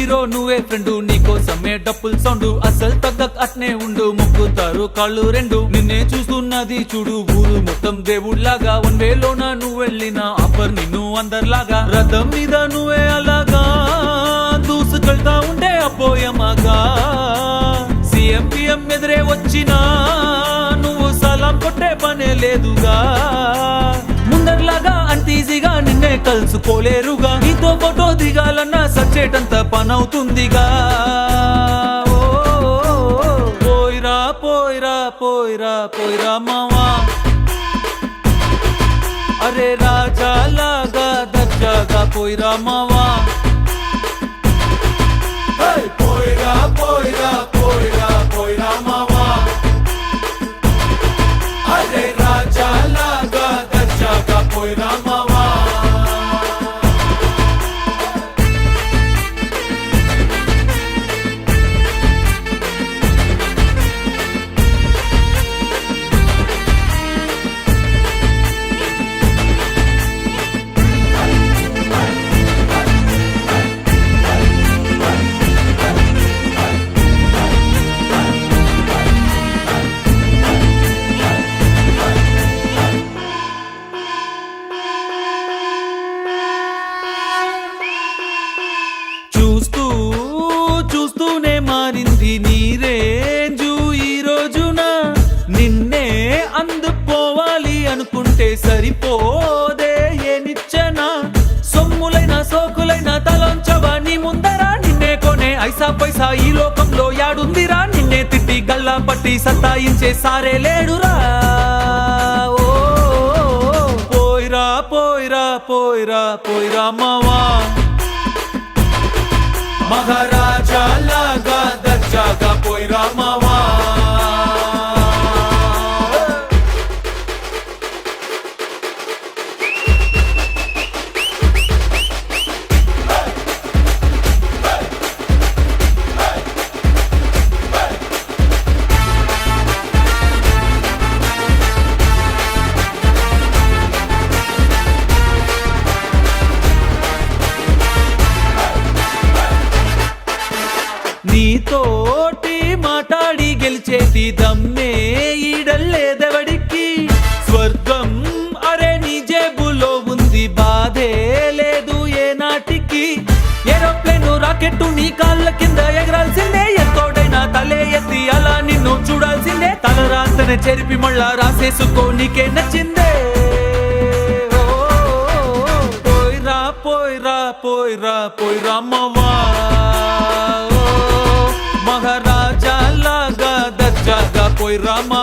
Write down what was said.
Hero నువ్వే friend, నీకోసమే డప్పుల్ sound, అసలు తగ్గక్ అట్నే ఉండు, మొక్కుతారు కాళ్ళు రెండు. నిన్నే చూస్తున్నది చూడు ఊరు మొత్తం దేవుళ్లాగా, వన్ వేలోన నువ్వు వెళ్ళిన ఆఫర్ నిన్ను అందరిలాగా, రథం మీద నువ్వే అలాగా దూసుకెళ్తా ఉండే అపోయమగా. సీఎం పిఎం ఎదురే వచ్చినా నువ్వు సలాం కొట్టే పనే లేదుగా, ముందర్లాగా అంత ఈజీగా నిన్నే కలుసుకోలేరుగా, నీతో ఫోటో దిగాలన్నా సచ్చేటంత పనవుతుందిగా. పోయిరా పోయిరా పోయిరా పోయిరా మావా, అరే రాజాలాగా దర్జాగా పోయిరా మావా. పోయిరా పోయిరా పోయిరా పోయిరా మావా, అరే రాజాలాగా దర్జాగా పోయిరా మావా. చూస్తూనే మారింది నీ రేంజు ఈ రోజున, నిన్నే అందుకోవాలి అనుకుంటే సరిపోదే ఏ నిచ్చెన, సొమ్ములైన సోకులైన తలంచవా నీ ముందరా, నిన్నే కొనే ఐసా పైసా ఈ లోకంలో యాడుందిరా, నిన్నే తిట్టి గల్లా పట్టి సతాయించే సారే లేడురా. పోయిరా పోయిరా పోయిరా పోయిరా మావా, మహారాజా లాగా దర్జాగా పోయిరా మావా. నీతోటి మాట్లాడి గెలిచేటి దమ్మే ఈడల్లేదెవడికి, స్వర్గం అరే నీ జేబులో ఉంది, బాధే లేదు ఏ నాటికి. ఏరోప్లేన్ రాకెట్టు నీ కాళ్ళ కింద ఎగరాల్సిందే, ఎంతోడైనా తలే ఎత్తి అలా నిన్ను చూడాల్సిందే, తలరాంతనే చెరిపి మళ్ళా రాసేసుకో నీకే నచ్చిందే. పోయిరా పోయిరా పోయిరా పోయిరా మావా, మహారాజా లాగా దర్జాగా పోయిరా మావా.